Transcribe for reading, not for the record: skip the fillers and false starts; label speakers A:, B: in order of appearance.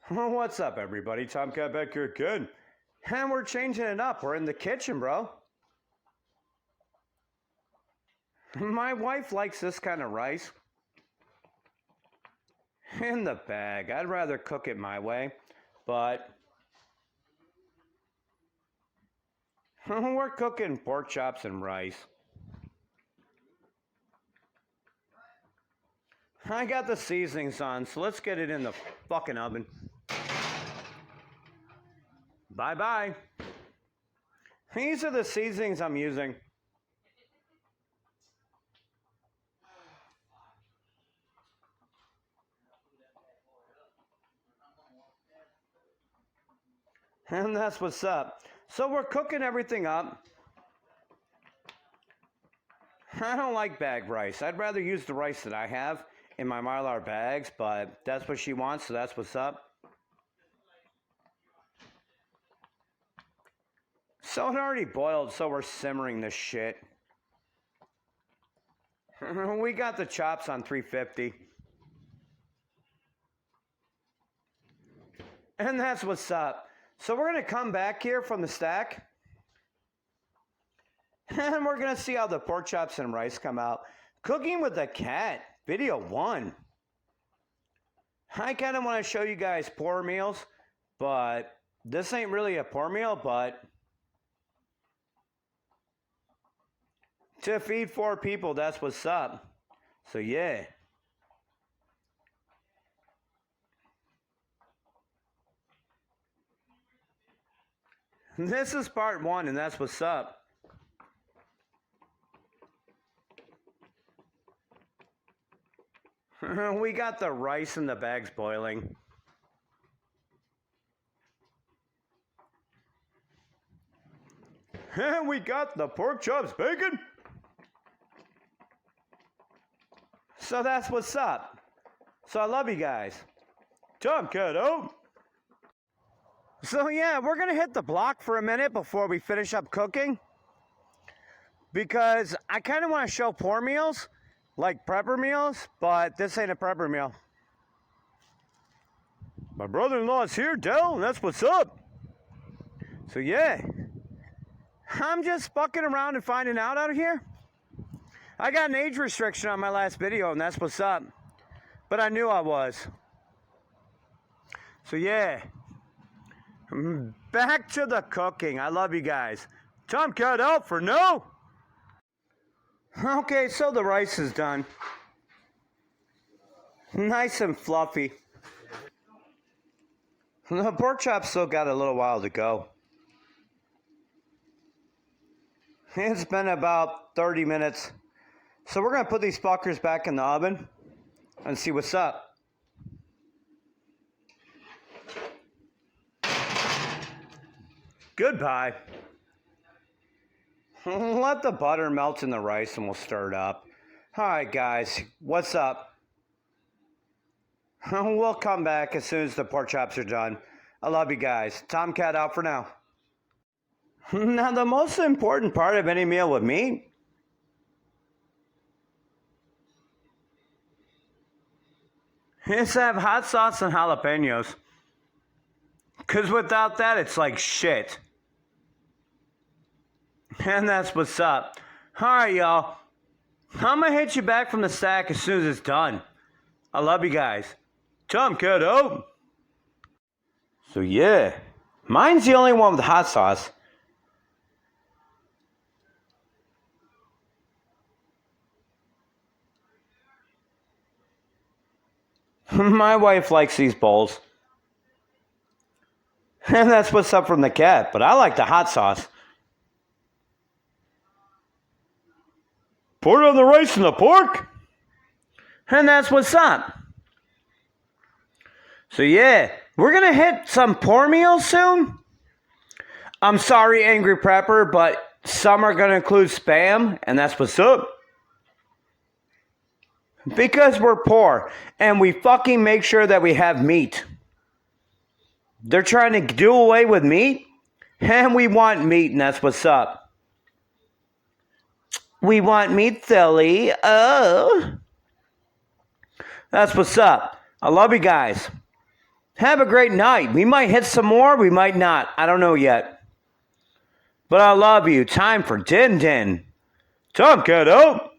A: What's up, everybody? Tomcat back here again. And we're changing it up. We're in the kitchen, bro. My wife likes this kind of rice. In the bag. I'd rather cook it my way. But we're cooking pork chops and rice. I got the seasonings on, so let's get it in the fucking oven. Bye-bye. These are the seasonings I'm using. And that's what's up. So we're cooking everything up. I don't like bag rice. I'd rather use the rice that I have in my Mylar bags, but that's what she wants, so that's what's up. So it already boiled, so we're simmering this shit. We got the chops on 350. And that's what's up. So we're going to come back here from the stack. And we're going to see how the pork chops and rice come out. Cooking with the cat, video 1. I kind of want to show you guys pour meals, but this ain't really a pour meal, but to feed 4 people, that's what's up. So yeah. This is part 1, and that's what's up. We got the rice in the bags boiling. And we got the pork chops bacon. So that's what's up. So I love you guys. Tomcat out. So yeah, we're going to hit the block for a minute before we finish up cooking. Because I kind of want to show pour meals, like prepper meals, but this ain't a prepper meal. My brother-in-law's here, Dell, and that's what's up. So yeah, I'm just fucking around and finding out here. I got an age restriction on my last video, and that's what's up. But I knew I was. So yeah, back to the cooking. I love you guys. Tomcat out for no. Okay, so the rice is done. Nice and fluffy. The pork chops still got a little while to go. It's been about 30 minutes. So we're going to put these fuckers back in the oven and see what's up. Goodbye. Let the butter melt in the rice and we'll stir it up. Alright guys, what's up? We'll come back as soon as the pork chops are done. I love you guys. Tomcat out for now. Now the most important part of any meal with meat is to have hot sauce and jalapenos. Because without that, it's like shit. And that's what's up. Alright, y'all. I'm going to hit you back from the stack as soon as it's done. I love you guys. Tomcat out. So yeah, mine's the only one with hot sauce. My wife likes these bowls. And that's what's up from the cat, but I like the hot sauce. Pour it on the rice and the pork. And that's what's up. So yeah, we're going to hit some pour meals soon. I'm sorry, Angry Prepper, but some are going to include Spam, and that's what's up. Because we're poor, and we fucking make sure that we have meat. They're trying to do away with meat, and we want meat, and that's what's up. We want meat, Philly. Oh. That's what's up. I love you guys. Have a great night. We might hit some more. We might not. I don't know yet. But I love you. Time for Din Din. Tom Cat out.